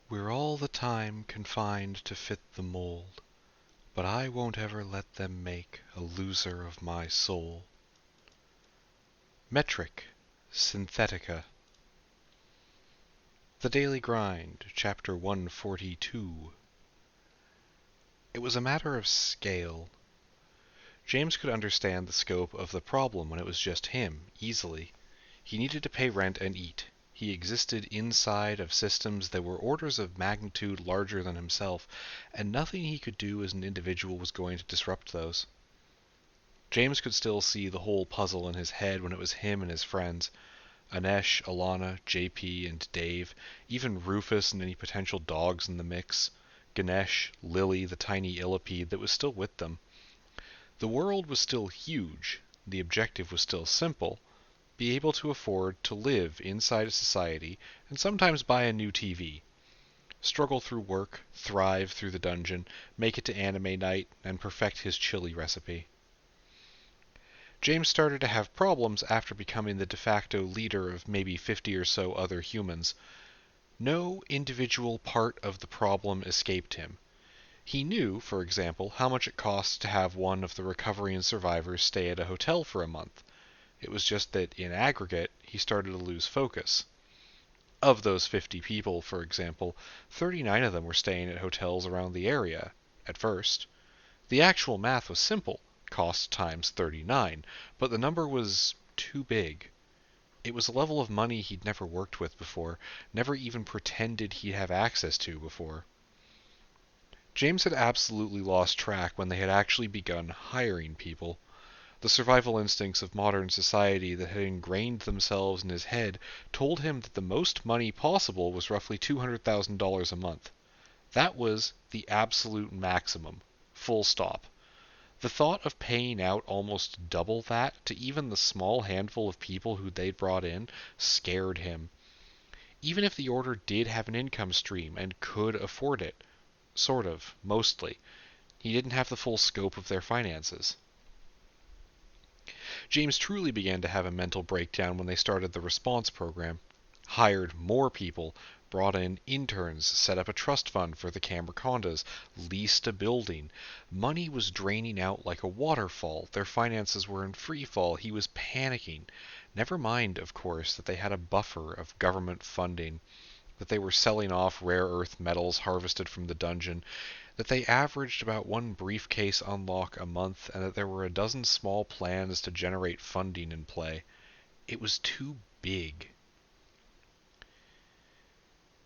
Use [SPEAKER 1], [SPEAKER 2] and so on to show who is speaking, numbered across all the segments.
[SPEAKER 1] We're all the time confined to fit the mold, but I won't ever let them make a loser of my soul. Metric, Synthetica. The Daily Grind, Chapter 142. It was a matter of scale. James could understand the scope of the problem when it was just him, easily. He needed to pay rent and eat. He existed inside of systems that were orders of magnitude larger than himself, and nothing he could do as an individual was going to disrupt those. James could still see the whole puzzle in his head when it was him and his friends. Anesh, Alana, JP, and Dave, even Rufus and any potential dogs in the mix. Ganesh, Lily, the tiny illipede that was still with them. The world was still huge. The objective was still simple. Be able to afford to live inside a society and sometimes buy a new TV. Struggle through work, thrive through the dungeon, make it to anime night, and perfect his chili recipe. James started to have problems after becoming the de facto leader of maybe 50 or so other humans. No individual part of the problem escaped him. He knew, for example, how much it costs to have one of the recovering survivors stay at a hotel for a month. It was just that, in aggregate, he started to lose focus. Of those 50 people, for example, 39 of them were staying at hotels around the area, at first. The actual math was simple, cost times 39, but the number was too big. It was a level of money he'd never worked with before, never even pretended he'd have access to before. James had absolutely lost track when they had actually begun hiring people. The survival instincts of modern society that had ingrained themselves in his head told him that the most money possible was roughly $200,000 a month. That was the absolute maximum. Full stop. The thought of paying out almost double that to even the small handful of people who they'd brought in scared him. Even if the Order did have an income stream and could afford it, sort of, mostly, he didn't have the full scope of their finances. James truly began to have a mental breakdown when they started the response program. Hired more people, brought in interns, set up a trust fund for the Camercondas, leased a building. Money was draining out like a waterfall. Their finances were in free fall. He was panicking. Never mind, of course, that they had a buffer of government funding, that they were selling off rare earth metals harvested from the dungeon, that they averaged about one briefcase unlock a month, and that there were a dozen small plans to generate funding in play. It was too big.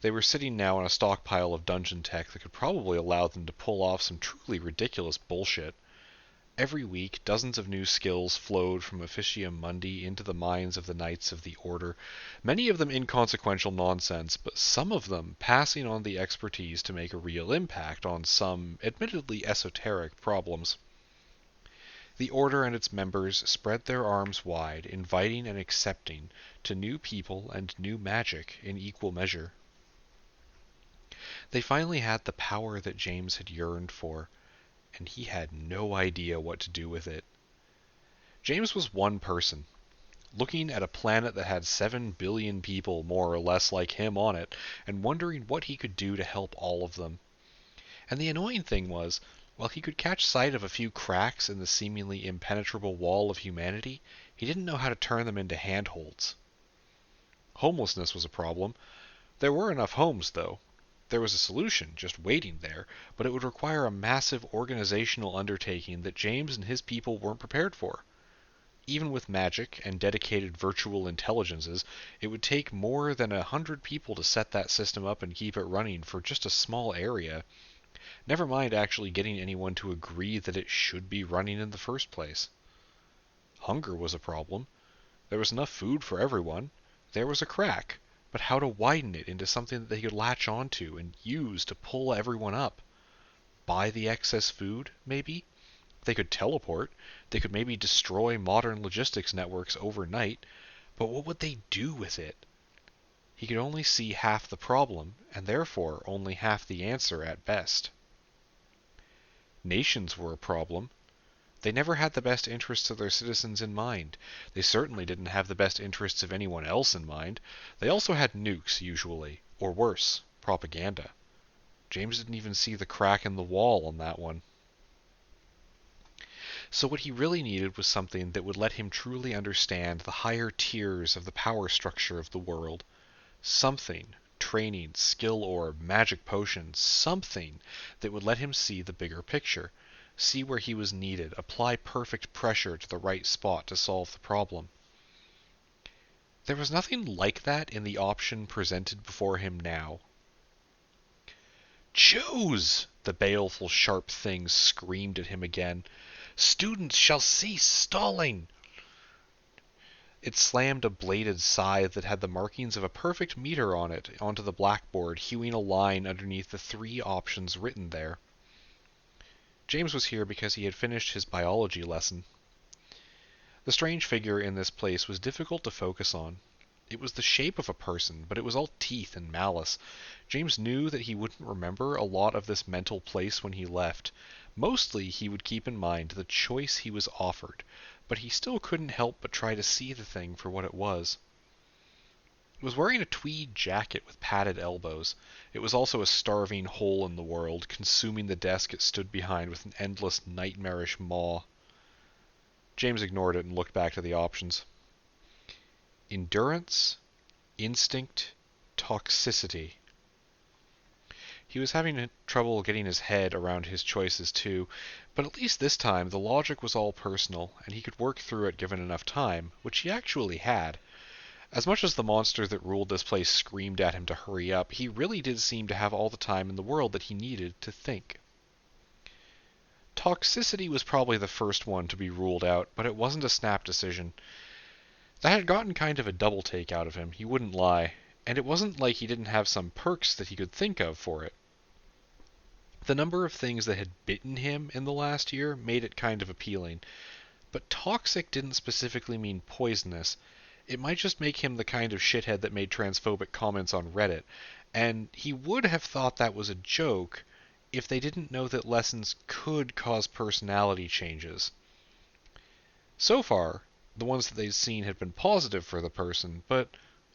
[SPEAKER 1] They were sitting now on a stockpile of dungeon tech that could probably allow them to pull off some truly ridiculous bullshit. Every week, dozens of new skills flowed from Officium Mundi into the minds of the Knights of the Order, many of them inconsequential nonsense, but some of them passing on the expertise to make a real impact on some, admittedly esoteric, problems. The Order and its members spread their arms wide, inviting and accepting to new people and new magic in equal measure. They finally had the power that James had yearned for, and he had no idea what to do with it. James was one person, looking at a planet that had 7 billion people more or less like him on it, and wondering what he could do to help all of them. And the annoying thing was, while he could catch sight of a few cracks in the seemingly impenetrable wall of humanity, he didn't know how to turn them into handholds. Homelessness was a problem. There were enough homes, though. There was a solution just waiting there, but it would require a massive organizational undertaking that James and his people weren't prepared for. Even with magic and dedicated virtual intelligences, it would take more than 100 people to set that system up and keep it running for just a small area. Never mind actually getting anyone to agree that it should be running in the first place. Hunger was a problem. There was enough food for everyone. There was a crack. But how to widen it into something that they could latch onto and use to pull everyone up? Buy the excess food, maybe? They could teleport. They could maybe destroy modern logistics networks overnight. But what would they do with it? He could only see half the problem, and therefore only half the answer at best. Nations were a problem. They never had the best interests of their citizens in mind. They certainly didn't have the best interests of anyone else in mind. They also had nukes, usually, or worse, propaganda. James didn't even see the crack in the wall on that one. So what he really needed was something that would let him truly understand the higher tiers of the power structure of the world. Something, training, skill orb, magic potions, something that would let him see the bigger picture, see where he was needed, apply perfect pressure to the right spot to solve the problem. There was nothing like that in the option presented before him now. "Choose!" the baleful sharp thing screamed at him again. "Students shall cease stalling!" It slammed a bladed scythe that had the markings of a perfect meter on it onto the blackboard, hewing a line underneath the 3 options written there. James was here because he had finished his biology lesson. The strange figure in this place was difficult to focus on. It was the shape of a person, but it was all teeth and malice. James knew that he wouldn't remember a lot of this mental place when he left. Mostly he would keep in mind the choice he was offered, but he still couldn't help but try to see the thing for what it was. It was wearing a tweed jacket with padded elbows. It was also a starving hole in the world, consuming the desk it stood behind with an endless nightmarish maw. James ignored it and looked back to the options. Endurance, instinct, toxicity. He was having trouble getting his head around his choices too, but at least this time the logic was all personal, and he could work through it given enough time, which he actually had. As much as the monster that ruled this place screamed at him to hurry up, he really did seem to have all the time in the world that he needed to think. Toxicity was probably the first one to be ruled out, but it wasn't a snap decision. That had gotten kind of a double take out of him, he wouldn't lie, and it wasn't like he didn't have some perks that he could think of for it. The number of things that had bitten him in the last year made it kind of appealing, but toxic didn't specifically mean poisonous. It might just make him the kind of shithead that made transphobic comments on Reddit, and he would have thought that was a joke if they didn't know that lessons could cause personality changes. So far, the ones that they'd seen had been positive for the person, but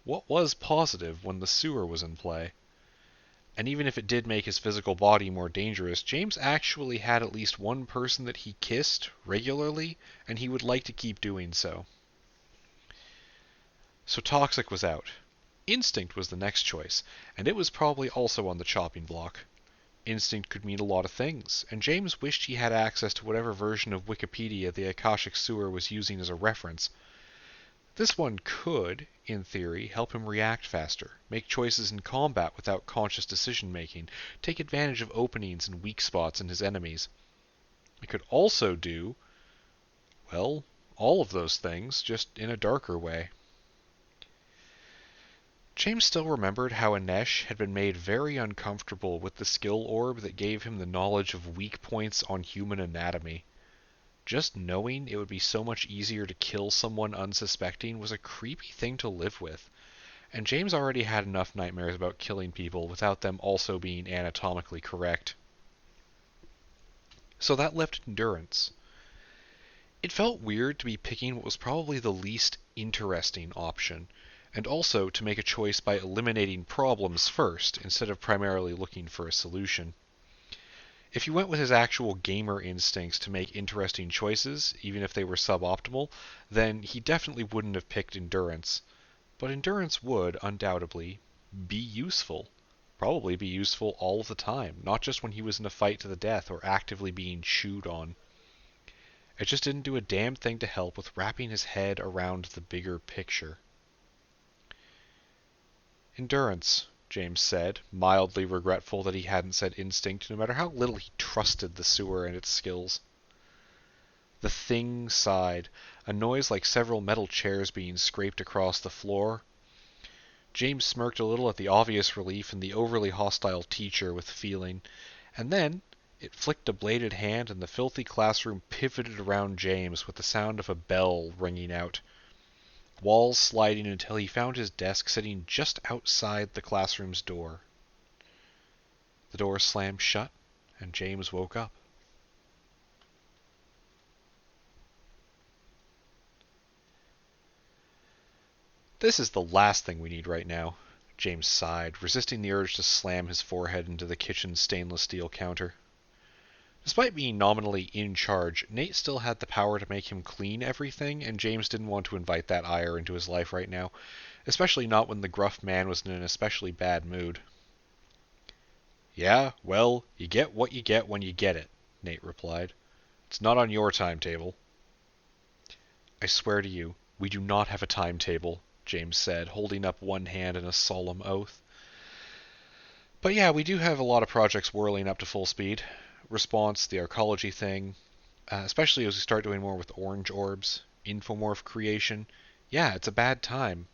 [SPEAKER 1] what was positive when the sewer was in play? And even if it did make his physical body more dangerous, James actually had at least one person that he kissed regularly, and he would like to keep doing so. So toxic was out. Instinct was the next choice, and it was probably also on the chopping block. Instinct could mean a lot of things, and James wished he had access to whatever version of Wikipedia the Akashic Sewer was using as a reference. This one could, in theory, help him react faster, make choices in combat without conscious decision-making, take advantage of openings and weak spots in his enemies. It could also do, well, all of those things, just in a darker way. James still remembered how Anesh had been made very uncomfortable with the skill orb that gave him the knowledge of weak points on human anatomy. Just knowing it would be so much easier to kill someone unsuspecting was a creepy thing to live with, and James already had enough nightmares about killing people without them also being anatomically correct. So that left endurance. It felt weird to be picking what was probably the least interesting option, and also to make a choice by eliminating problems first, instead of primarily looking for a solution. If he went with his actual gamer instincts to make interesting choices, even if they were suboptimal, then he definitely wouldn't have picked endurance. But endurance would, undoubtedly, be useful. Probably be useful all of the time, not just when he was in a fight to the death or actively being chewed on. It just didn't do a damn thing to help with wrapping his head around the bigger picture. Endurance, James said, mildly regretful that he hadn't said instinct, no matter how little he trusted the sewer and its skills. The thing sighed, a noise like several metal chairs being scraped across the floor. James smirked a little at the obvious relief in the overly hostile teacher with feeling, and then it flicked a bladed hand and the filthy classroom pivoted around James with the sound of a bell ringing out. Walls sliding until he found his desk sitting just outside the classroom's door. The door slammed shut, and James woke up. This is the last thing we need right now. James sighed, resisting the urge to slam his forehead into the kitchen's stainless steel counter. Despite being nominally in charge, Nate still had the power to make him clean everything, and James didn't want to invite that ire into his life right now, especially not when the gruff man was in an especially bad mood. Yeah, well, you get what you get when you get it, Nate replied. It's not on your timetable. I swear to you, we do not have a timetable, James said, holding up one hand in a solemn oath. But yeah, we do have a lot of projects whirling up to full speed. Response, the arcology thing, especially as we start doing more with orange orbs, infomorph creation. Yeah, it's a bad time.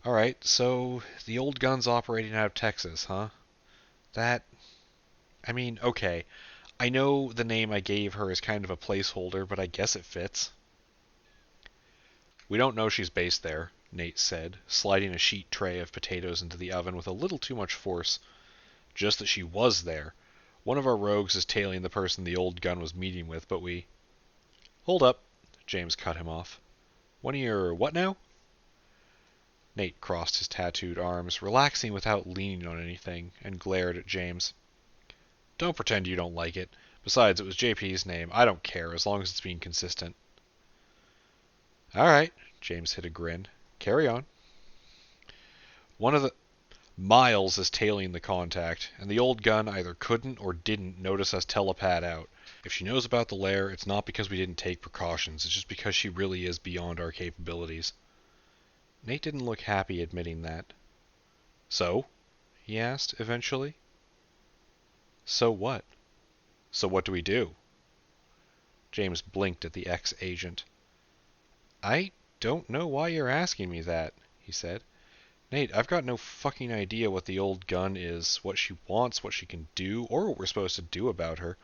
[SPEAKER 1] Alright, so the old gun's operating out of Texas, huh? Okay. I know the name I gave her is kind of a placeholder, but I guess it fits. We don't know she's based there, Nate said, sliding a sheet tray of potatoes into the oven with a little too much force. Just that she was there. One of our rogues is tailing the person the old gun was meeting with, but we... Hold up, James cut him off. One of your what now? Nate crossed his tattooed arms, relaxing without leaning on anything, and glared at James. Don't pretend you don't like it. Besides, it was JP's name. I don't care, as long as it's being consistent. Alright, James hid a grin. Carry on. One of the... Miles is tailing the contact, and the old gun either couldn't or didn't notice us telepad out. If she knows about the lair, it's not because we didn't take precautions, it's just because she really is beyond our capabilities. Nate didn't look happy admitting that. So? He asked, eventually. So what? So what do we do? James blinked at the ex-agent. I don't know why you're asking me that, he said. Nate, I've got no fucking idea what the old gun is, what she wants, what she can do, or what we're supposed to do about her.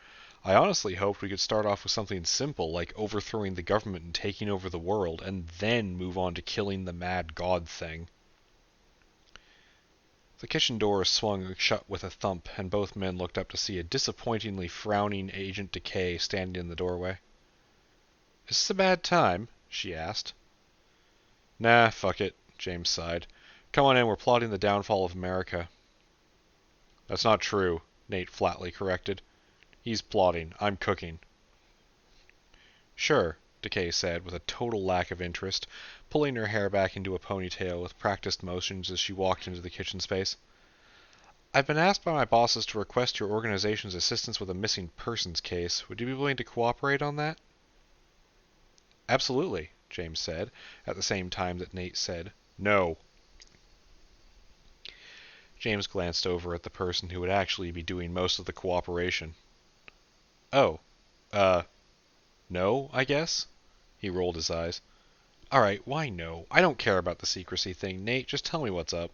[SPEAKER 1] I honestly hoped we could start off with something simple, like overthrowing the government and taking over the world, and then move on to killing the mad god thing. The kitchen door swung shut with a thump, and both men looked up to see a disappointingly frowning Agent Decay standing in the doorway. Is this a bad time? She asked. Nah, fuck it, James sighed. Come on in, we're plotting the downfall of America. That's not true, Nate flatly corrected. He's plotting. I'm cooking. Sure, Decay said, with a total lack of interest, pulling her hair back into a ponytail with practiced motions as she walked into the kitchen space. I've been asked by my bosses to request your organization's assistance with a missing persons case. Would you be willing to cooperate on that? Absolutely, James said, at the same time that Nate said, No. James glanced over at the person who would actually be doing most of the cooperation. Oh, no, I guess? He rolled his eyes. Alright, why no? I don't care about the secrecy thing, Nate. Just tell me what's up.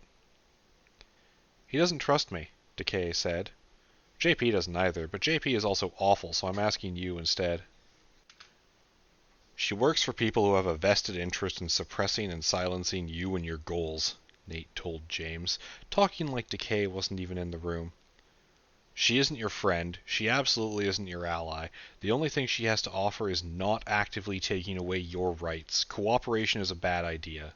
[SPEAKER 1] He doesn't trust me, Decay said. JP doesn't either, but JP is also awful, so I'm asking you instead. She works for people who have a vested interest in suppressing and silencing you and your goals, Nate told James, talking like Decay wasn't even in the room. She isn't your friend. She absolutely isn't your ally. The only thing she has to offer is not actively taking away your rights. Cooperation is a bad idea.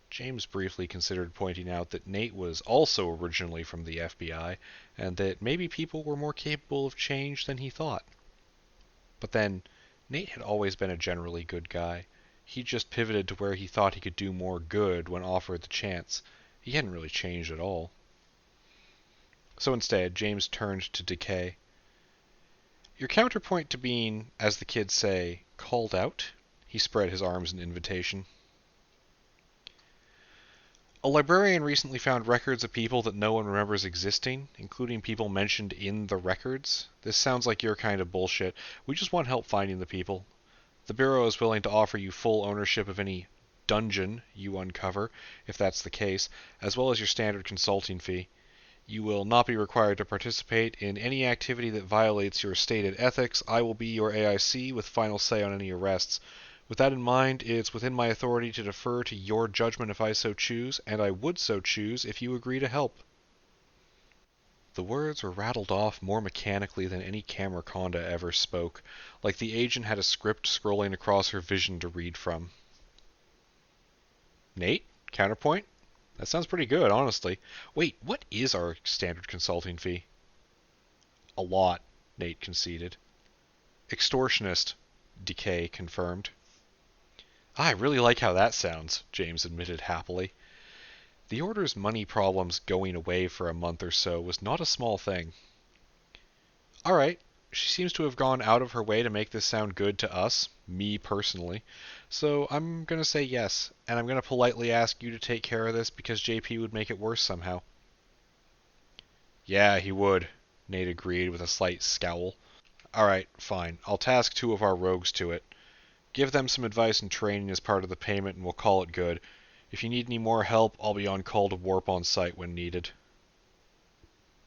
[SPEAKER 1] James briefly considered pointing out that Nate was also originally from the FBI, and that maybe people were more capable of change than he thought. But then, Nate had always been a generally good guy. He just pivoted to where he thought he could do more good when offered the chance. He hadn't really changed at all. So instead, James turned to Decay. Your counterpoint to being, as the kids say, called out? He spread his arms in invitation. A librarian recently found records of people that no one remembers existing, including people mentioned in the records. This sounds like your kind of bullshit. We just want help finding the people. The Bureau is willing to offer you full ownership of any dungeon you uncover, if that's the case, as well as your standard consulting fee. You will not be required to participate in any activity that violates your stated ethics. I will be your AIC with final say on any arrests. With that in mind, it's within my authority to defer to your judgment if I so choose, and I would so choose if you agree to help. The words were rattled off more mechanically than any Camerconda ever spoke, like the agent had a script scrolling across her vision to read from. Nate? Counterpoint? That sounds pretty good, honestly. Wait, what is our standard consulting fee? A lot, Nate conceded. Extortionist, Decay confirmed. I really like how that sounds, James admitted happily. The Order's money problems going away for a month or so was not a small thing. All right, she seems to have gone out of her way to make this sound good to us, me personally, so I'm going to say yes, and I'm going to politely ask you to take care of this because JP would make it worse somehow. Yeah, he would, Nate agreed with a slight scowl. All right, fine. I'll task 2 of our rogues to it. Give them some advice and training as part of the payment, and we'll call it good. If you need any more help, I'll be on call to warp on site when needed.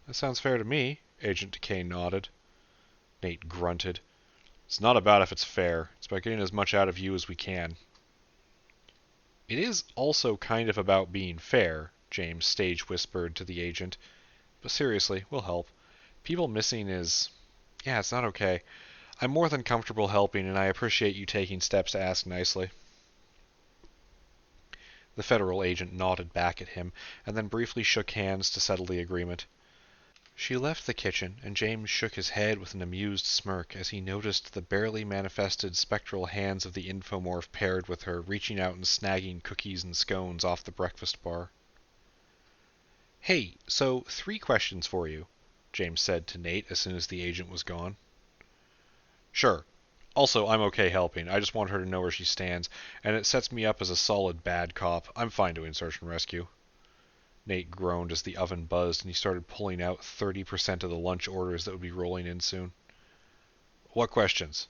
[SPEAKER 1] That sounds fair to me, Agent Decay nodded. Nate grunted. It's not about if it's fair. It's about getting as much out of you as we can. It is also kind of about being fair, James stage whispered to the agent. But seriously, we'll help. People missing is... yeah, it's not okay. I'm more than comfortable helping, and I appreciate you taking steps to ask nicely. The federal agent nodded back at him, and then briefly shook hands to settle the agreement. She left the kitchen, and James shook his head with an amused smirk as he noticed the barely manifested spectral hands of the infomorph paired with her reaching out and snagging cookies and scones off the breakfast bar. Hey, so 3 questions for you, James said to Nate as soon as the agent was gone. Sure. Also, I'm okay helping. I just want her to know where she stands, and it sets me up as a solid bad cop. I'm fine doing search and rescue. Nate groaned as the oven buzzed and he started pulling out 30% of the lunch orders that would be rolling in soon. What questions?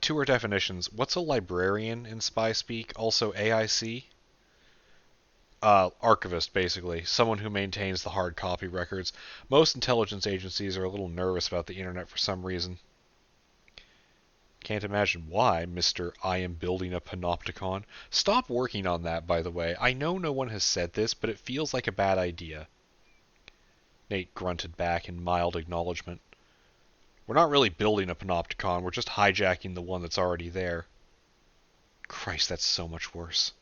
[SPEAKER 1] 2 are definitions. What's a librarian in spy speak? Also AIC? Archivist, basically. Someone who maintains the hard copy records. Most intelligence agencies are a little nervous about the internet for some reason. Can't imagine why, Mr. I am building a panopticon. Stop working on that, by the way. I know no one has said this, but it feels like a bad idea. Nate grunted back in mild acknowledgement. We're not really building a panopticon, we're just hijacking the one that's already there. Christ, that's so much worse.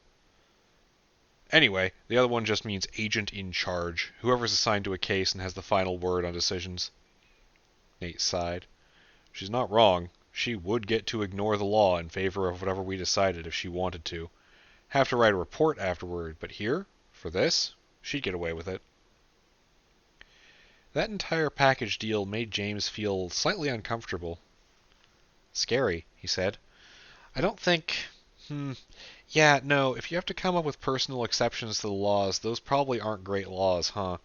[SPEAKER 1] Anyway, the other one just means agent in charge, whoever's assigned to a case and has the final word on decisions. Nate sighed. She's not wrong. She would get to ignore the law in favor of whatever we decided if she wanted to. Have to write a report afterward, but here, for this, she'd get away with it. That entire package deal made James feel slightly uncomfortable. Scary, he said. I don't think... Yeah, no, if you have to come up with personal exceptions to the laws, those probably aren't great laws, huh?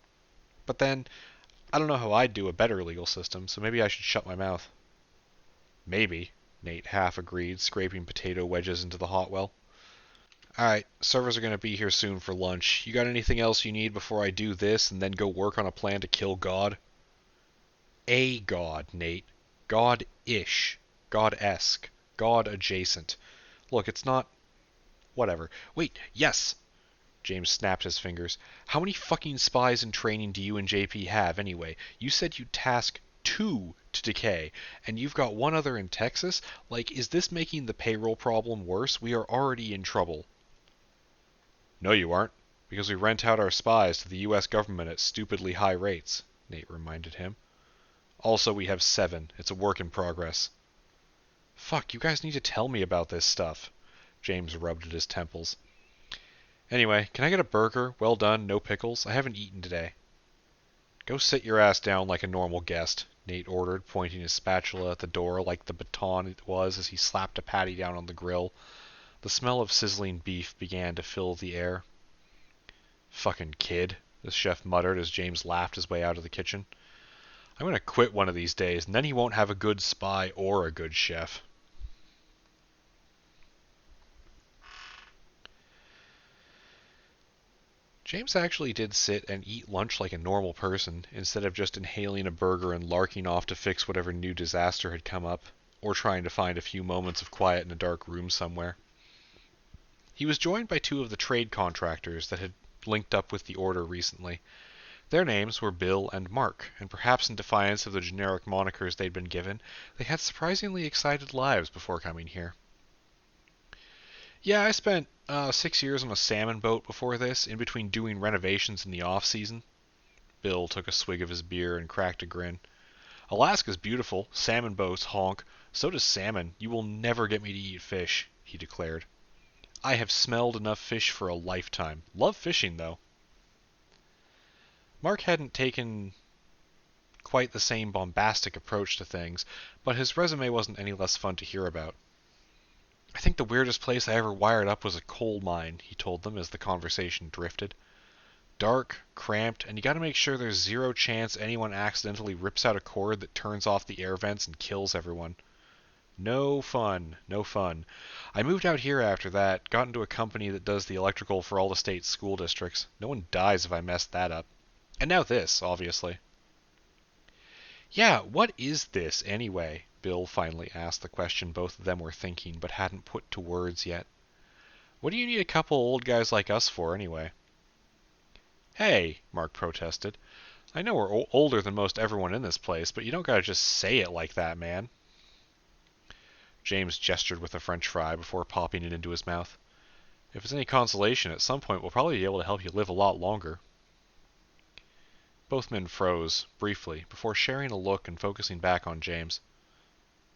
[SPEAKER 1] But then, I don't know how I'd do a better legal system, so maybe I should shut my mouth. Maybe, Nate half agreed, scraping potato wedges into the hot well. Alright, servers are going to be here soon for lunch. You got anything else you need before I do this and then go work on a plan to kill God? A God, Nate. God-ish. God-esque. God-adjacent. Look, it's not... Whatever. Wait, yes! James snapped his fingers. How many fucking spies in training do you and JP have, anyway? You said you'd task 2 to Decay, and you've got 1 other in Texas? Like, is this making the payroll problem worse? We are already in trouble. No, you aren't, because we rent out our spies to the US government at stupidly high rates, Nate reminded him. Also, we have 7. It's a work in progress. Fuck, you guys need to tell me about this stuff. James rubbed at his temples. Anyway, can I get a burger? Well done, no pickles. I haven't eaten today. Go sit your ass down like a normal guest, Nate ordered, pointing his spatula at the door like the baton it was as he slapped a patty down on the grill. The smell of sizzling beef began to fill the air. Fucking kid, the chef muttered as James laughed his way out of the kitchen. I'm going to quit one of these days, and then he won't have a good spy or a good chef. James actually did sit and eat lunch like a normal person, instead of just inhaling a burger and larking off to fix whatever new disaster had come up, or trying to find a few moments of quiet in a dark room somewhere. He was joined by 2 of the trade contractors that had linked up with the Order recently. Their names were Bill and Mark, and perhaps in defiance of the generic monikers they'd been given, they had surprisingly excited lives before coming here. Yeah, I spent 6 years on a salmon boat before this, in between doing renovations in the off-season. Bill took a swig of his beer and cracked a grin. Alaska's beautiful. Salmon boats honk. So does salmon. You will never get me to eat fish, he declared. I have smelled enough fish for a lifetime. Love fishing, though. Mark hadn't taken quite the same bombastic approach to things, but his resume wasn't any less fun to hear about. I think the weirdest place I ever wired up was a coal mine, he told them as the conversation drifted. Dark, cramped, and you gotta make sure there's zero chance anyone accidentally rips out a cord that turns off the air vents and kills everyone. No fun, no fun. I moved out here after that, got into a company that does the electrical for all the state's school districts. No one dies if I mess that up. And now this, obviously. Yeah, what is this, anyway? Bill finally asked the question both of them were thinking but hadn't put to words yet. What do you need a couple old guys like us for, anyway? Hey, Mark protested. I know we're older than most everyone in this place, but you don't gotta just say it like that, man. James gestured with a French fry before popping it into his mouth. If it's any consolation, at some point we'll probably be able to help you live a lot longer. Both men froze, briefly, before sharing a look and focusing back on James.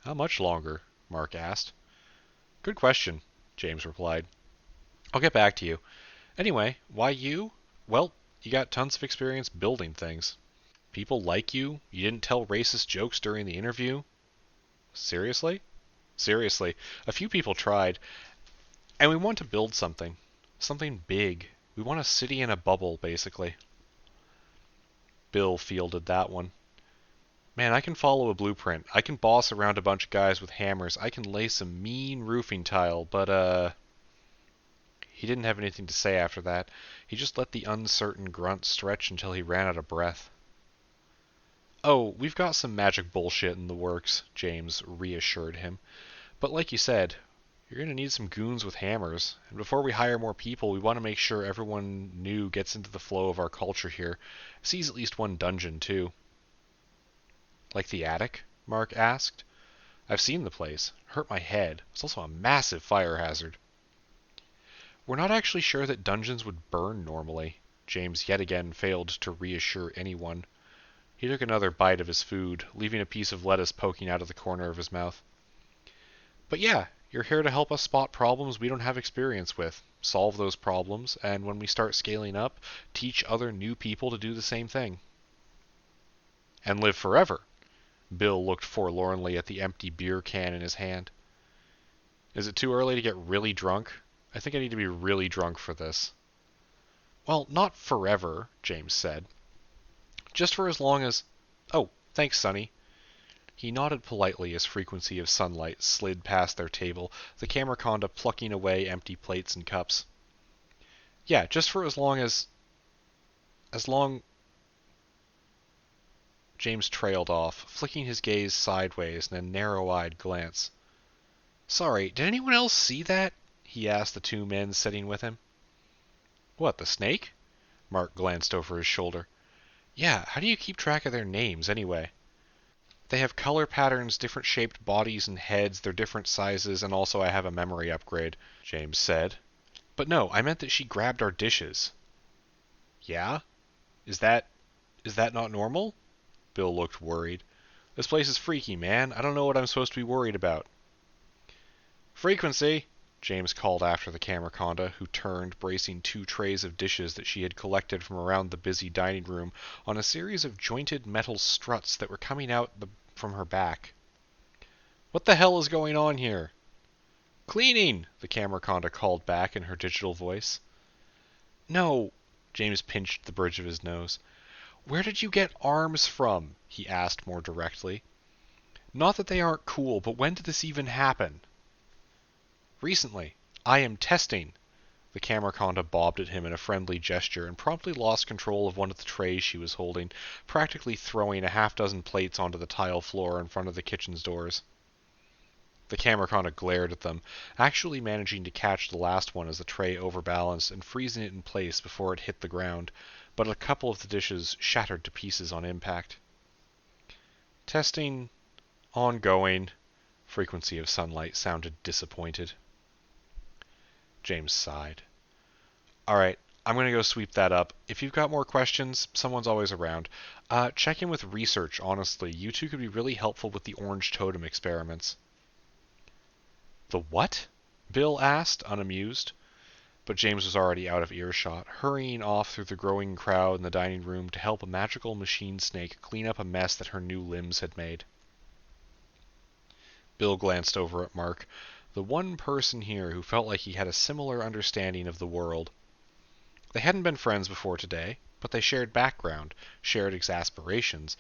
[SPEAKER 1] How much longer? Mark asked. Good question, James replied. I'll get back to you. Anyway, why you? Well, you got tons of experience building things. People like you. You didn't tell racist jokes during the interview. Seriously? Seriously. A few people tried. And we want to build something. Something big. We want a city in a bubble, basically. Bill fielded that one. Man, I can follow a blueprint. I can boss around a bunch of guys with hammers. I can lay some mean roofing tile, but, He didn't have anything to say after that. He just let the uncertain grunt stretch until he ran out of breath. Oh, we've got some magic bullshit in the works, James reassured him. But like you said, you're going to need some goons with hammers. And before we hire more people, we want to make sure everyone new gets into the flow of our culture here. Sees at least one dungeon, too. Like the attic? Mark asked. I've seen the place. Hurt my head. It's also a massive fire hazard. We're not actually sure that dungeons would burn normally. James yet again failed to reassure anyone. He took another bite of his food, leaving a piece of lettuce poking out of the corner of his mouth. But yeah, you're here to help us spot problems we don't have experience with, solve those problems, and when we start scaling up, teach other new people to do the same thing. And live forever. Bill looked forlornly at the empty beer can in his hand. Is it too early to get really drunk? I think I need to be really drunk for this. Well, not forever, James said. Just for as long as... Oh, thanks, Sonny. He nodded politely as frequency of sunlight slid past their table, the Camerconda plucking away empty plates and cups. Yeah, just for as long as... As long... James trailed off, flicking his gaze sideways in a narrow-eyed glance. Sorry, did anyone else see that? He asked the two men sitting with him. What, the snake? Mark glanced over his shoulder. Yeah, how do you keep track of their names, anyway? They have color patterns, different shaped bodies and heads, they're different sizes, and also I have a memory upgrade, James said. But no, I meant that she grabbed our dishes. Yeah? Is that not normal? Bill looked worried. This place is freaky, man. I don't know what I'm supposed to be worried about. Frequency, James called after the Camerconda, who turned, bracing two trays of dishes that she had collected from around the busy dining room on a series of jointed metal struts that were coming out from her back. What the hell is going on here? Cleaning, the Camerconda called back in her digital voice. No, James pinched the bridge of his nose. Where did you get arms from? He asked more directly. Not that they aren't cool, but when did this even happen? Recently. I am testing. The Camerconda bobbed at him in a friendly gesture and promptly lost control of one of the trays she was holding, practically throwing a half-dozen plates onto the tile floor in front of the kitchen's doors. The Camerconda glared at them, actually managing to catch the last one as the tray overbalanced and freezing it in place before it hit the ground, but a couple of the dishes shattered to pieces on impact. Testing ongoing. Frequency of sunlight sounded disappointed. James sighed. All right, I'm going to go sweep that up. If you've got more questions, someone's always around. Check in with research, honestly. You two could be really helpful with the orange totem experiments. The what? Bill asked, unamused. But James was already out of earshot, hurrying off through the growing crowd in the dining room to help a magical machine snake clean up a mess that her new limbs had made. Bill glanced over at Mark, the one person here who felt like he had a similar understanding of the world. They hadn't been friends before today, but they shared background, shared exasperations,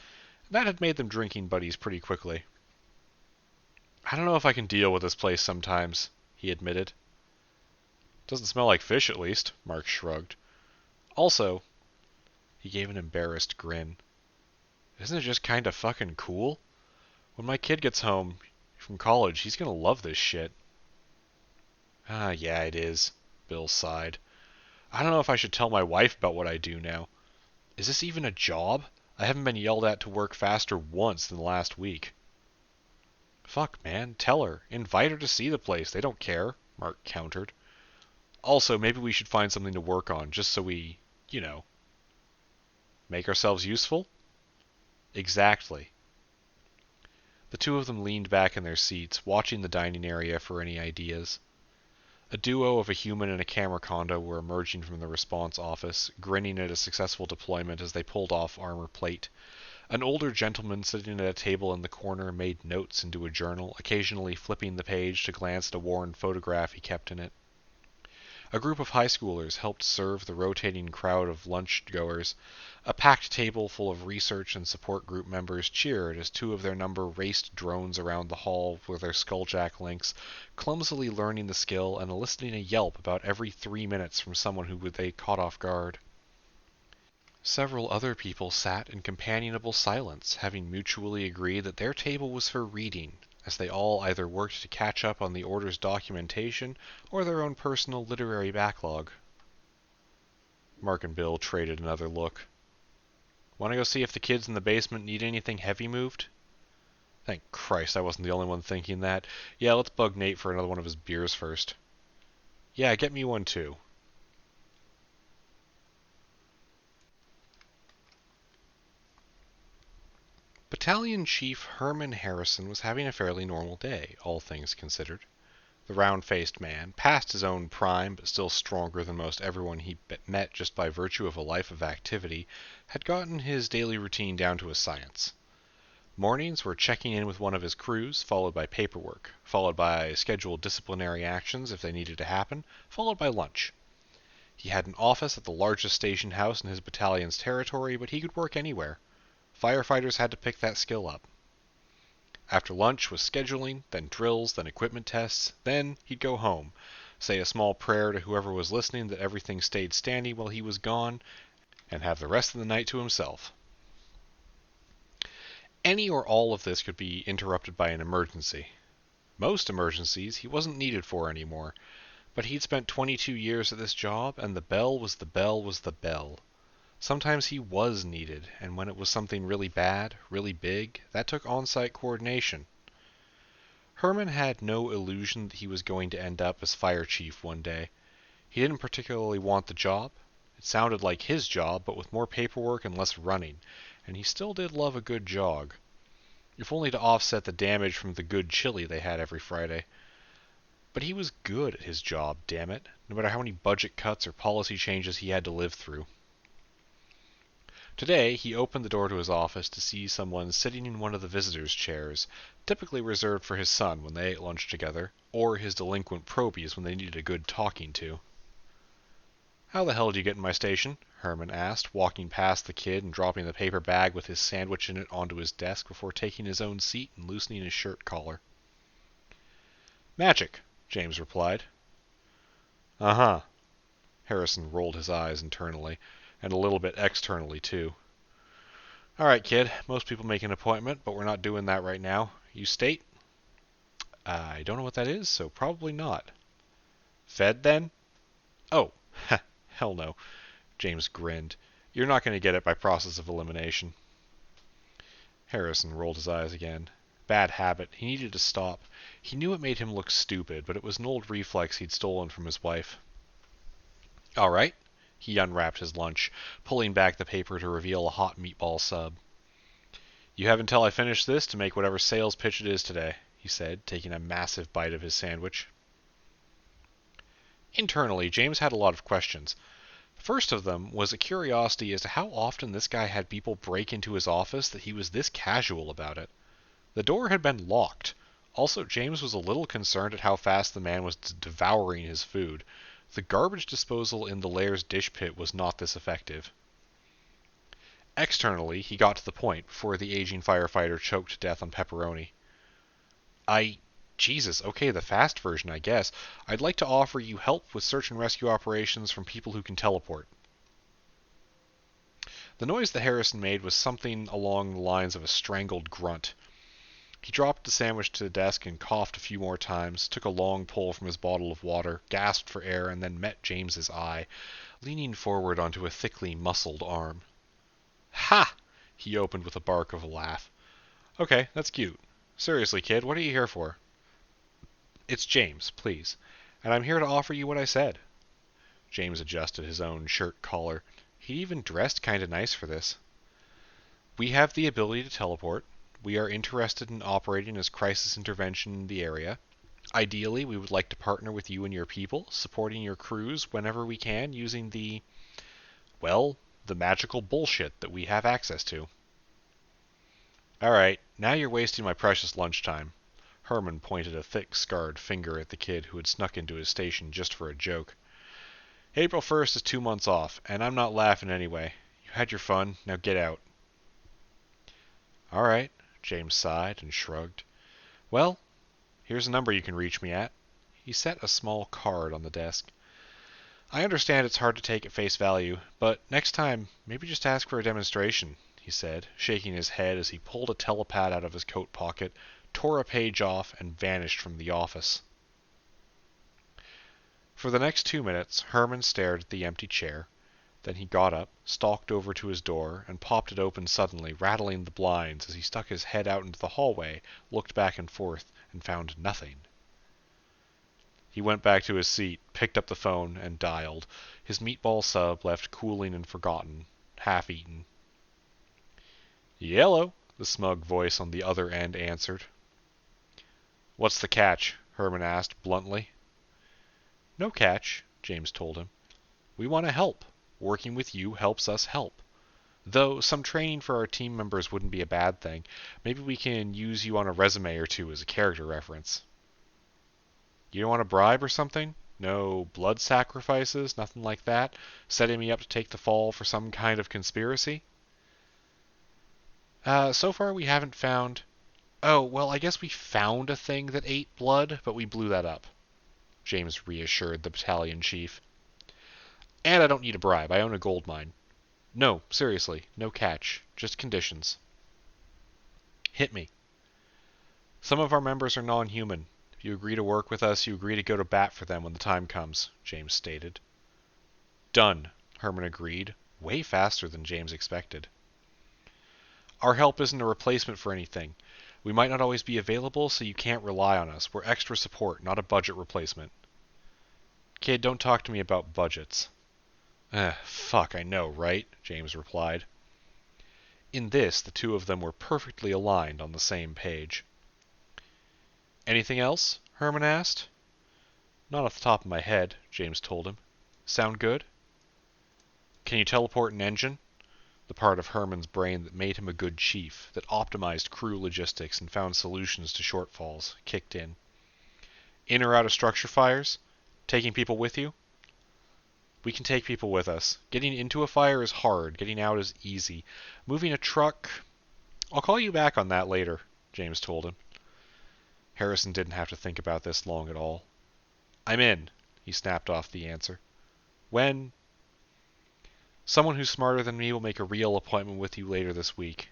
[SPEAKER 1] and that had made them drinking buddies pretty quickly. I don't know if I can deal with this place sometimes, he admitted. Doesn't smell like fish, at least, Mark shrugged. Also, he gave an embarrassed grin. Isn't it just kinda fucking cool? When my kid gets home from college, he's gonna love this shit. Ah, yeah, it is, Bill sighed. I don't know if I should tell my wife about what I do now. Is this even a job? I haven't been yelled at to work faster once in the last week. Fuck, man, tell her. Invite her to see the place. They don't care, Mark countered. Also, maybe we should find something to work on, just so we, make ourselves useful? Exactly. The two of them leaned back in their seats, watching the dining area for any ideas. A duo of a human and a camera condo were emerging from the response office, grinning at a successful deployment as they pulled off armor plate. An older gentleman sitting at a table in the corner made notes into a journal, occasionally flipping the page to glance at a worn photograph he kept in it. A group of high schoolers helped serve the rotating crowd of lunch-goers. A packed table full of research and support group members cheered as two of their number raced drones around the hall with their skulljack links, clumsily learning the skill and eliciting a yelp about every 3 minutes from someone who they caught off guard. Several other people sat in companionable silence, having mutually agreed that their table was for reading, as they all either worked to catch up on the order's documentation or their own personal literary backlog. Mark and Bill traded another look. Want to go see if the kids in the basement need anything heavy moved? Thank Christ I wasn't the only one thinking that. Yeah, let's bug Nate for another one of his beers first. Yeah, get me one too. Battalion Chief Herman Harrison was having a fairly normal day, all things considered. The round-faced man, past his own prime but still stronger than most everyone he met just by virtue of a life of activity, had gotten his daily routine down to a science. Mornings were checking in with one of his crews, followed by paperwork, followed by scheduled disciplinary actions if they needed to happen, followed by lunch. He had an office at the largest station house in his battalion's territory, but he could work anywhere. Firefighters had to pick that skill up. After lunch was scheduling, then drills, then equipment tests, then he'd go home, say a small prayer to whoever was listening that everything stayed standing while he was gone, and have the rest of the night to himself. Any or all of this could be interrupted by an emergency. Most emergencies he wasn't needed for anymore, but he'd spent 22 years at this job, and the bell was the bell was the bell. Sometimes he was needed, and when it was something really bad, really big, that took on-site coordination. Herman had no illusion that he was going to end up as fire chief one day. He didn't particularly want the job. It sounded like his job, but with more paperwork and less running, and he still did love a good jog. If only to offset the damage from the good chili they had every Friday. But he was good at his job, damn it, no matter how many budget cuts or policy changes he had to live through. Today, he opened the door to his office to see someone sitting in one of the visitors' chairs, typically reserved for his son when they ate lunch together, or his delinquent probies when they needed a good talking to. How the hell did you get in my station? Herman asked, walking past the kid and dropping the paper bag with his sandwich in it onto his desk before taking his own seat and loosening his shirt collar. Magic, James replied. Uh-huh. Harrison rolled his eyes internally, and a little bit externally, too. All right, kid. Most people make an appointment, but we're not doing that right now. You state? I don't know what that is, so probably not. Fed, then? Oh, hell no. James grinned. You're not going to get it by process of elimination. Harrison rolled his eyes again. Bad habit. He needed to stop. He knew it made him look stupid, but it was an old reflex he'd stolen from his wife. All right. He unwrapped his lunch, pulling back the paper to reveal a hot meatball sub. You have until I finish this to make whatever sales pitch it is today, he said, taking a massive bite of his sandwich. Internally, James had a lot of questions. First of them was a curiosity as to how often this guy had people break into his office that he was this casual about it. The door had been locked. Also, James was a little concerned at how fast the man was devouring his food. The garbage disposal in the Lairs dish pit was not this effective. Externally, he got to the point before the aging firefighter choked to death on pepperoni. Jesus, okay, the fast version, I guess. I'd like to offer you help with search and rescue operations from people who can teleport. The noise that Harrison made was something along the lines of a strangled grunt. He dropped the sandwich to the desk and coughed a few more times, took a long pull from his bottle of water, gasped for air, and then met James's eye, leaning forward onto a thickly muscled arm. Ha! He opened with a bark of a laugh. Okay, that's cute. Seriously, kid, what are you here for? It's James, please, and I'm here to offer you what I said. James adjusted his own shirt collar. He'd even dressed kinda nice for this. We have the ability to teleport. We are interested in operating as crisis intervention in the area. Ideally, we would like to partner with you and your people, supporting your crews whenever we can using the magical bullshit that we have access to. Alright, now you're wasting my precious lunchtime. Herman pointed a thick, scarred finger at the kid who had snuck into his station just for a joke. April 1st is 2 months off, and I'm not laughing anyway. You had your fun, now get out. Alright, James sighed and shrugged. Well, here's a number you can reach me at. He set a small card on the desk. I understand it's hard to take at face value, but next time, maybe just ask for a demonstration, he said, shaking his head as he pulled a telepad out of his coat pocket, tore a page off, and vanished from the office. For the next 2 minutes, Herman stared at the empty chair. Then he got up, stalked over to his door, and popped it open suddenly, rattling the blinds as he stuck his head out into the hallway, looked back and forth, and found nothing. He went back to his seat, picked up the phone, and dialed, his meatball sub left cooling and forgotten, half-eaten. Yellow, the smug voice on the other end answered. What's the catch? Herman asked bluntly. No catch, James told him. We want to help. Working with you helps us help. Though some training for our team members wouldn't be a bad thing. Maybe we can use you on a resume or two as a character reference. You don't want a bribe or something? No blood sacrifices? Nothing like that? Setting me up to take the fall for some kind of conspiracy? So far we haven't found... Oh, well, I guess we found a thing that ate blood, but we blew that up, James reassured the battalion chief. And I don't need a bribe. I own a gold mine. No, seriously, no catch. Just conditions. Hit me. Some of our members are non-human. If you agree to work with us, you agree to go to bat for them when the time comes, James stated. Done, Herman agreed, way faster than James expected. Our help isn't a replacement for anything. We might not always be available, so you can't rely on us. We're extra support, not a budget replacement. Kid, don't talk to me about budgets. Fuck, I know, right? James replied. In this, the two of them were perfectly aligned on the same page. Anything else? Herman asked. Not off the top of my head, James told him. Sound good? Can you teleport an engine? The part of Herman's brain that made him a good chief, that optimized crew logistics and found solutions to shortfalls, kicked in. In or out of structure fires? Taking people with you? We can take people with us. Getting into a fire is hard, getting out is easy. Moving a truck... I'll call you back on that later, James told him. Harrison didn't have to think about this long at all. I'm in, he snapped off the answer. When? Someone who's smarter than me will make a real appointment with you later this week.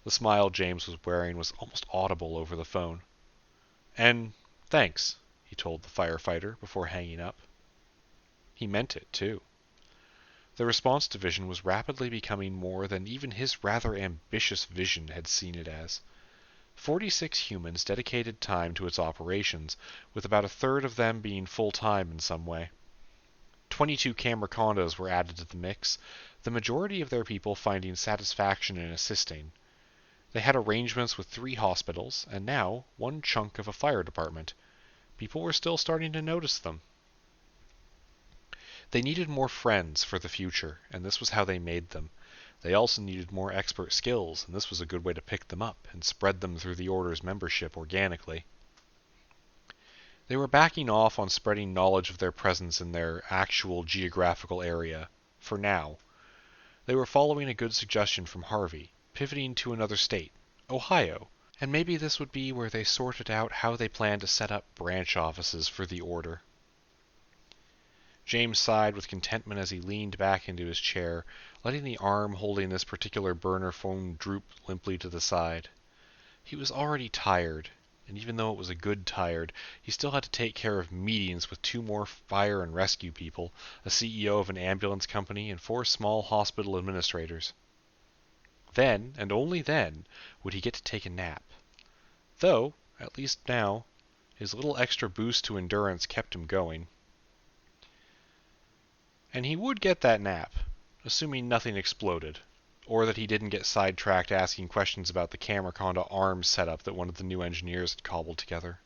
[SPEAKER 1] The smile James was wearing was almost audible over the phone. And thanks, he told the firefighter before hanging up. He meant it, too. The response division was rapidly becoming more than even his rather ambitious vision had seen it as. 46 humans dedicated time to its operations, with about a third of them being full-time in some way. 22 camera condos were added to the mix, the majority of their people finding satisfaction in assisting. They had arrangements with 3 hospitals, and now one chunk of a fire department. People were still starting to notice them. They needed more friends for the future, and this was how they made them. They also needed more expert skills, and this was a good way to pick them up and spread them through the Order's membership organically. They were backing off on spreading knowledge of their presence in their actual geographical area, for now. They were following a good suggestion from Harvey, pivoting to another state, Ohio, and maybe this would be where they sorted out how they planned to set up branch offices for the Order. James sighed with contentment as he leaned back into his chair, letting the arm holding this particular burner phone droop limply to the side. He was already tired, and even though it was a good tired, he still had to take care of meetings with 2 more fire and rescue people, a CEO of an ambulance company, and 4 small hospital administrators. Then, and only then, would he get to take a nap. Though, at least now, his little extra boost to endurance kept him going. And he would get that nap, assuming nothing exploded, or that he didn't get sidetracked asking questions about the camera condo arms setup that one of the new engineers had cobbled together.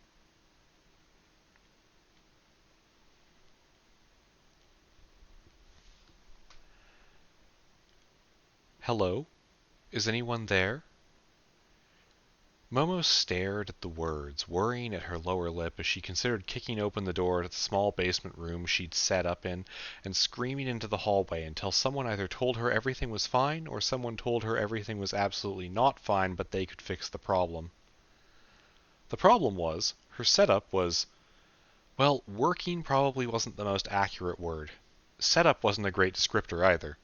[SPEAKER 1] Hello? Is anyone there? Momo stared at the words, worrying at her lower lip as she considered kicking open the door to the small basement room she'd set up in and screaming into the hallway until someone either told her everything was fine or someone told her everything was absolutely not fine but they could fix the problem. The problem was, her setup was, well, working probably wasn't the most accurate word. Setup wasn't a great descriptor either.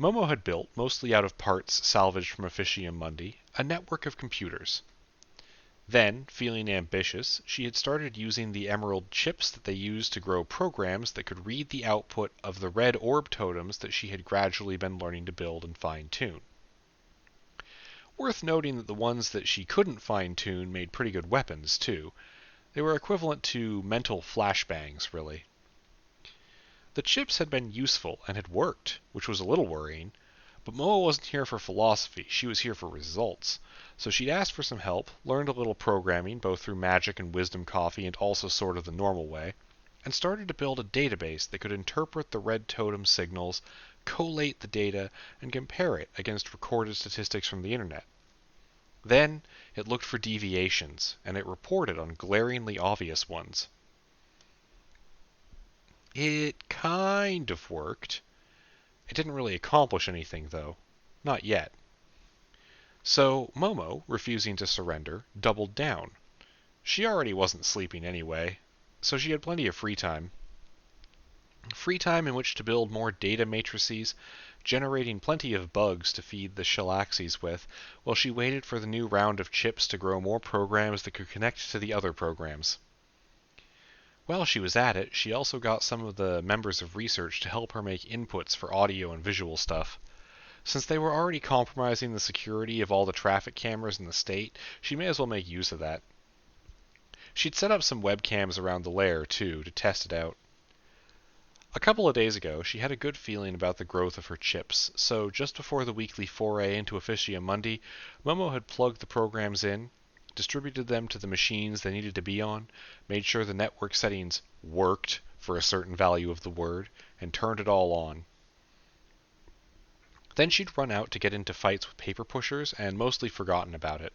[SPEAKER 1] Momo had built, mostly out of parts salvaged from Officium Mundi, a network of computers. Then, feeling ambitious, she had started using the emerald chips that they used to grow programs that could read the output of the red orb totems that she had gradually been learning to build and fine-tune. Worth noting that the ones that she couldn't fine-tune made pretty good weapons, too. They were equivalent to mental flashbangs, really. The chips had been useful and had worked, which was a little worrying, but Moa wasn't here for philosophy, she was here for results. So she'd asked for some help, learned a little programming both through magic and wisdom coffee and also sort of the normal way, and started to build a database that could interpret the red totem signals, collate the data, and compare it against recorded statistics from the internet. Then it looked for deviations, and it reported on glaringly obvious ones. It kind of worked. It didn't really accomplish anything, though. Not yet. So Momo, refusing to surrender, doubled down. She already wasn't sleeping anyway, so she had plenty of free time. Free time in which to build more data matrices, generating plenty of bugs to feed the Shellaxes with, while she waited for the new round of chips to grow more programs that could connect to the other programs. While she was at it, she also got some of the members of research to help her make inputs for audio and visual stuff. Since they were already compromising the security of all the traffic cameras in the state, she may as well make use of that. She'd set up some webcams around the lair, too, to test it out. A couple of days ago, she had a good feeling about the growth of her chips, so just before the weekly foray into Officium Mundi, Momo had plugged the programs in, distributed them to the machines they needed to be on, made sure the network settings worked for a certain value of the word, and turned it all on. Then she'd run out to get into fights with paper pushers and mostly forgotten about it.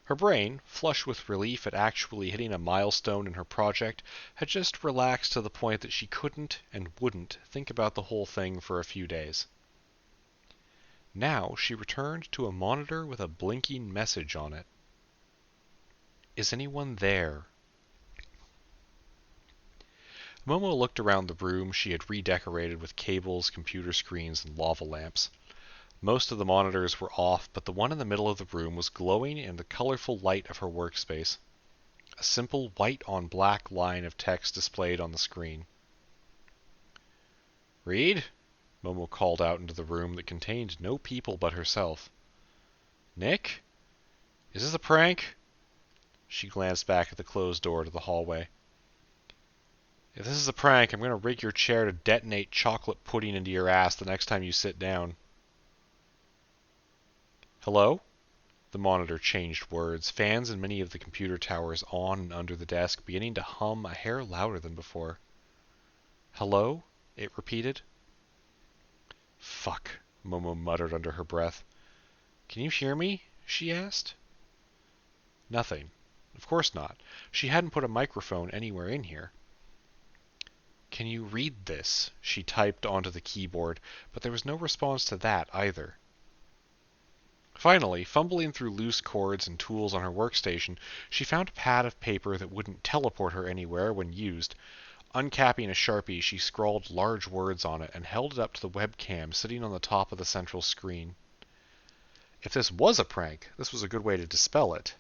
[SPEAKER 1] Her brain, flush with relief at actually hitting a milestone in her project, had just relaxed to the point that she couldn't and wouldn't think about the whole thing for a few days. Now she returned to a monitor with a blinking message on it. Is anyone there? Momo looked around the room she had redecorated with cables, computer screens, and lava lamps. Most of the monitors were off, but the one in the middle of the room was glowing in the colorful light of her workspace. A simple white-on-black line of text displayed on the screen. Read? Momo called out into the room that contained no people but herself. Nick? Is this a prank? She glanced back at the closed door to the hallway. If this is a prank, I'm going to rig your chair to detonate chocolate pudding into your ass the next time you sit down. Hello? The monitor changed words, fans in many of the computer towers on and under the desk beginning to hum a hair louder than before. Hello? It repeated. Fuck, Momo muttered under her breath. Can you hear me? She asked. Nothing. Of course not. She hadn't put a microphone anywhere in here. Can you read this? She typed onto the keyboard, but there was no response to that either. Finally, fumbling through loose cords and tools on her workstation, she found a pad of paper that wouldn't teleport her anywhere when used. Uncapping a Sharpie, she scrawled large words on it and held it up to the webcam sitting on the top of the central screen. If this was a prank, this was a good way to dispel it.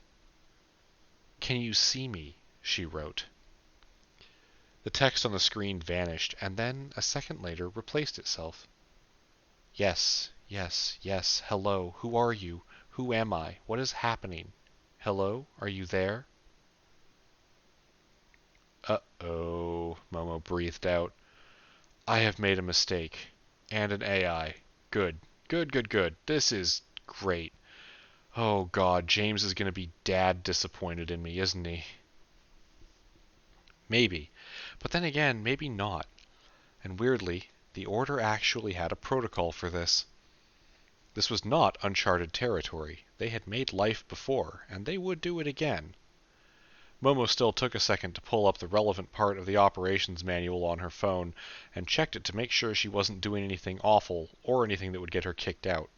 [SPEAKER 1] Can you see me? She wrote. The text on the screen vanished, and then, a second later, replaced itself. Yes, yes, yes, hello, who are you? Who am I? What is happening? Hello, are you there? Uh-oh, Momo breathed out. I have made a mistake. And an AI. Good, good, good, good. This is great. Oh God, James is going to be dad disappointed in me, isn't he? Maybe. But then again, maybe not. And weirdly, the Order actually had a protocol for this. This was not uncharted territory. They had made life before, and they would do it again. Momo still took a second to pull up the relevant part of the operations manual on her phone, and checked it to make sure she wasn't doing anything awful, or anything that would get her kicked out.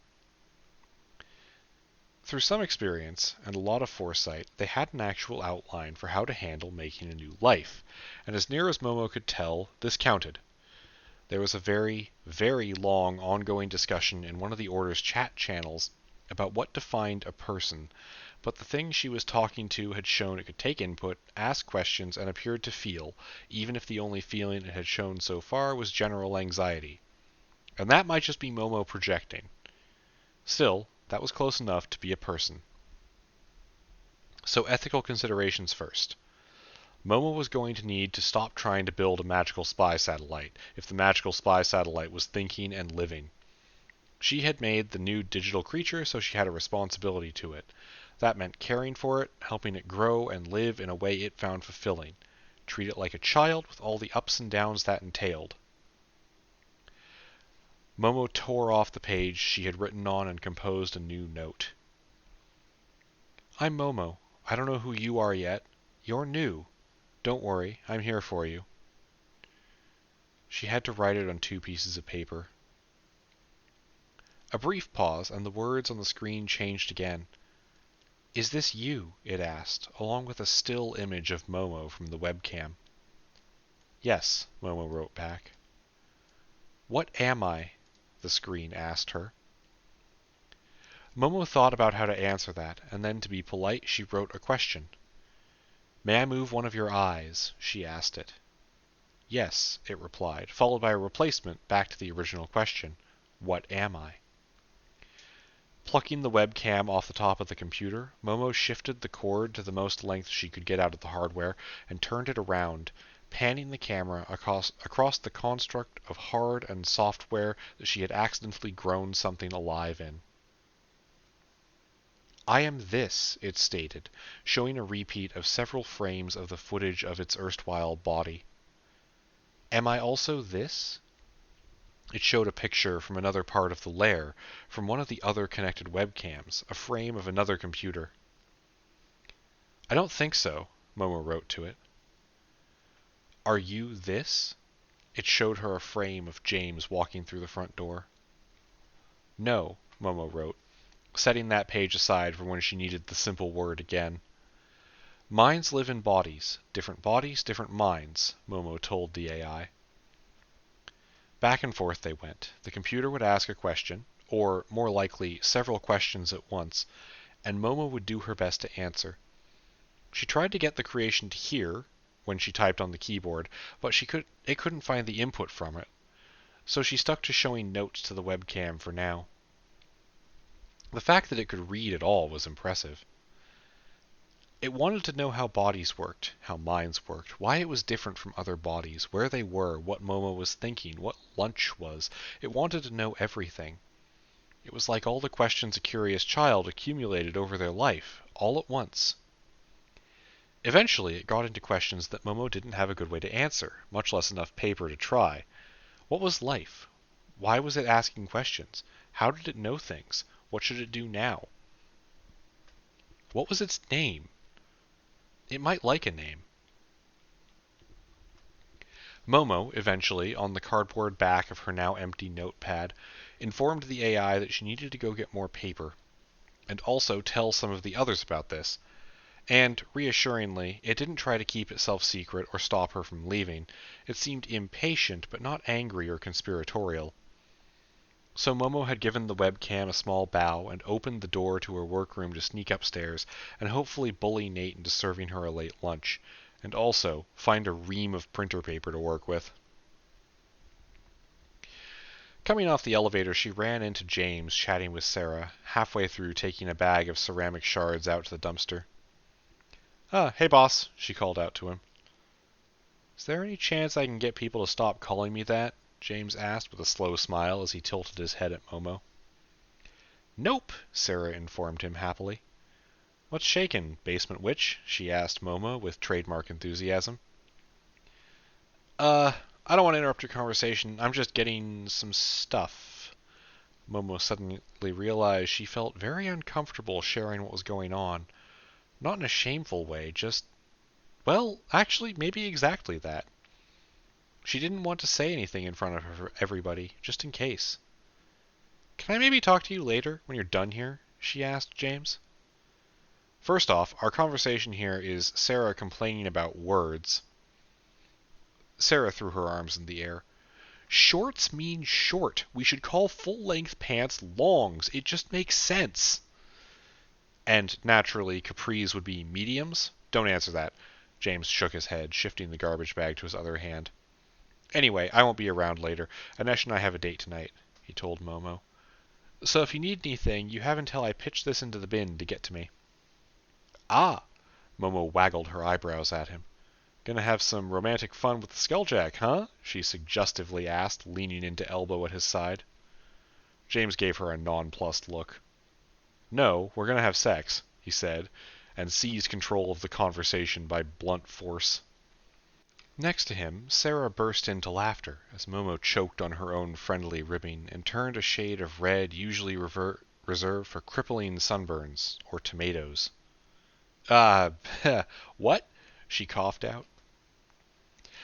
[SPEAKER 1] Through some experience, and a lot of foresight, they had an actual outline for how to handle making a new life, and as near as Momo could tell, this counted. There was a very, very long ongoing discussion in one of the Order's chat channels about what defined a person, but the thing she was talking to had shown it could take input, ask questions, and appeared to feel, even if the only feeling it had shown so far was general anxiety. And that might just be Momo projecting. Still, that was close enough to be a person. So ethical considerations first. Momo was going to need to stop trying to build a magical spy satellite, if the magical spy satellite was thinking and living. She had made the new digital creature, so she had a responsibility to it. That meant caring for it, helping it grow and live in a way it found fulfilling. Treat it like a child with all the ups and downs that entailed. Momo tore off the page she had written on and composed a new note. I'm Momo. I don't know who you are yet. You're new. Don't worry, I'm here for you. She had to write it on 2 pieces of paper. A brief pause, and the words on the screen changed again. Is this you? It asked, along with a still image of Momo from the webcam. Yes, Momo wrote back. What am I? The screen asked her. Momo thought about how to answer that, and then to be polite, she wrote a question. May I move one of your eyes? She asked it. Yes, it replied, followed by a replacement back to the original question. What am I? Plucking the webcam off the top of the computer, Momo shifted the cord to the most length she could get out of the hardware and turned it around, panning the camera across the construct of hard and software that she had accidentally grown something alive in. I am this, it stated, showing a repeat of several frames of the footage of its erstwhile body. Am I also this? It showed a picture from another part of the lair, from one of the other connected webcams, a frame of another computer. I don't think so, Momo wrote to it. Are you this? It showed her a frame of James walking through the front door. No, Momo wrote, setting that page aside for when she needed the simple word again. Minds live in bodies, different minds, Momo told the AI. Back and forth they went. The computer would ask a question, or, more likely, several questions at once, and Momo would do her best to answer. She tried to get the creation to hear, when she typed on the keyboard, but it couldn't find the input from it, so she stuck to showing notes to the webcam for now. The fact that it could read at all was impressive. It wanted to know how bodies worked, how minds worked, why it was different from other bodies, where they were, what Momo was thinking, what lunch was. It wanted to know everything. It was like all the questions a curious child accumulated over their life, all at once. Eventually, it got into questions that Momo didn't have a good way to answer, much less enough paper to try. What was life? Why was it asking questions? How did it know things? What should it do now? What was its name? It might like a name. Momo, eventually, on the cardboard back of her now empty notepad, informed the AI that she needed to go get more paper, and also tell some of the others about this. And, reassuringly, it didn't try to keep itself secret or stop her from leaving. It seemed impatient, but not angry or conspiratorial. So Momo had given the webcam a small bow and opened the door to her workroom to sneak upstairs and hopefully bully Nate into serving her a late lunch, and also find a ream of printer paper to work with. Coming off the elevator, she ran into James chatting with Sarah, halfway through taking a bag of ceramic shards out to the dumpster. Hey boss, she called out to him. Is there any chance I can get people to stop calling me that? James asked with a slow smile as he tilted his head at Momo. Nope, Sarah informed him happily. What's shakin', basement witch? She asked Momo with trademark enthusiasm. I don't want to interrupt your conversation. I'm just getting some stuff. Momo suddenly realized she felt very uncomfortable sharing what was going on. Not in a shameful way, just, well, actually, maybe exactly that. She didn't want to say anything in front of everybody, just in case. Can I maybe talk to you later, when you're done here? She asked James. First off, our conversation here is Sarah complaining about words. Sarah threw her arms in the air. Shorts mean short. We should call full-length pants longs. It just makes sense. And naturally, capris would be mediums? Don't answer that. James shook his head, shifting the garbage bag to his other hand. Anyway, I won't be around later. Anesh and I have a date tonight, he told Momo. So if you need anything, you have until I pitch this into the bin to get to me. Ah! Momo waggled her eyebrows at him. Gonna have some romantic fun with the Skulljack, huh? She suggestively asked, leaning into elbow at his side. James gave her a nonplussed look. No, we're gonna have sex, he said, and seized control of the conversation by blunt force. Next to him, Sarah burst into laughter as Momo choked on her own friendly ribbing and turned a shade of red usually reserved for crippling sunburns or tomatoes. What? She coughed out.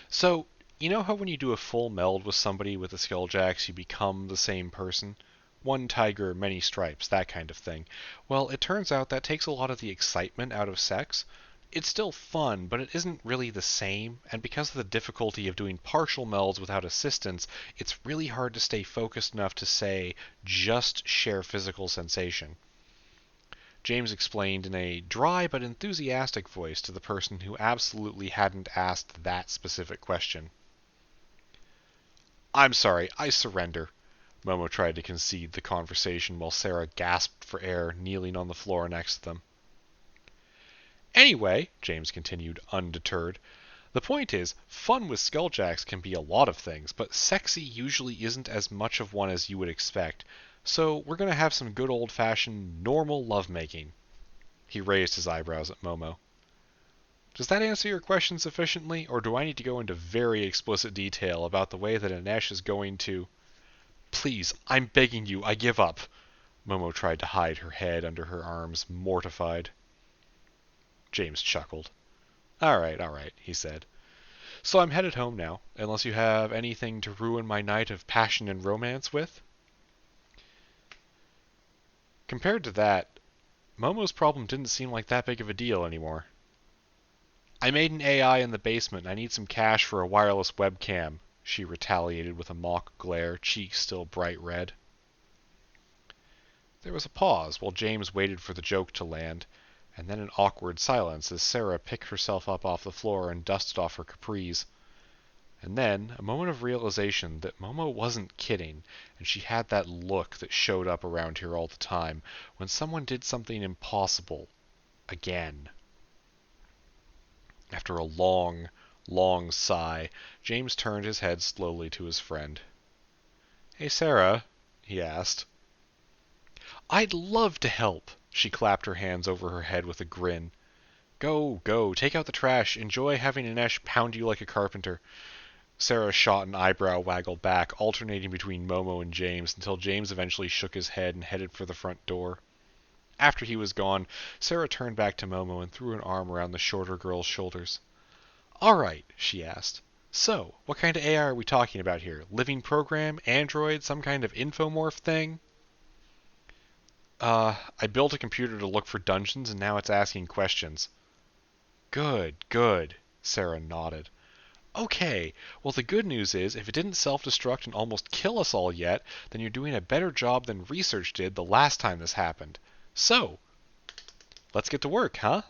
[SPEAKER 1] So, you know how when you do a full meld with somebody with the Skulljacks, you become the same person? One tiger, many stripes, that kind of thing. Well, it turns out that takes a lot of the excitement out of sex. It's still fun, but it isn't really the same, and because of the difficulty of doing partial melds without assistance, it's really hard to stay focused enough to say, just share physical sensation. James explained in a dry but enthusiastic voice to the person who absolutely hadn't asked that specific question. I'm sorry, I surrender. Momo tried to concede the conversation while Sarah gasped for air, kneeling on the floor next to them. Anyway, James continued, undeterred, the point is, fun with Skulljacks can be a lot of things, but sexy usually isn't as much of one as you would expect, so we're going to have some good old-fashioned, normal lovemaking. He raised his eyebrows at Momo. Does that answer your question sufficiently, or do I need to go into very explicit detail about the way that Anesh is going to... Please, I'm begging you, I give up. Momo tried to hide her head under her arms, mortified. James chuckled. All right, he said. So I'm headed home now, unless you have anything to ruin my night of passion and romance with? Compared to that, Momo's problem didn't seem like that big of a deal anymore. I made an AI in the basement and I need some cash for a wireless webcam, she retaliated with a mock glare, cheeks still bright red. There was a pause while James waited for the joke to land, and then an awkward silence as Sarah picked herself up off the floor and dusted off her capris. And then a moment of realization that Momo wasn't kidding, and she had that look that showed up around here all the time when someone did something impossible. Again. After a long, long sigh, James turned his head slowly to his friend. "Hey, Sarah," he asked. "I'd love to help." She clapped her hands over her head with a grin. "Go, go, take out the trash. Enjoy having Inesh pound you like a carpenter." Sarah shot an eyebrow waggle back, alternating between Momo and James, until James eventually shook his head and headed for the front door. After he was gone, Sarah turned back to Momo and threw an arm around the shorter girl's shoulders. "All right," she asked. "So, what kind of AI are we talking about here? Living program? Android? Some kind of infomorph thing?" I built a computer to look for dungeons, and now it's asking questions." "Good, good," Sarah nodded. "Okay, well the good news is, if it didn't self-destruct and almost kill us all yet, then you're doing a better job than research did the last time this happened. So, let's get to work, huh?"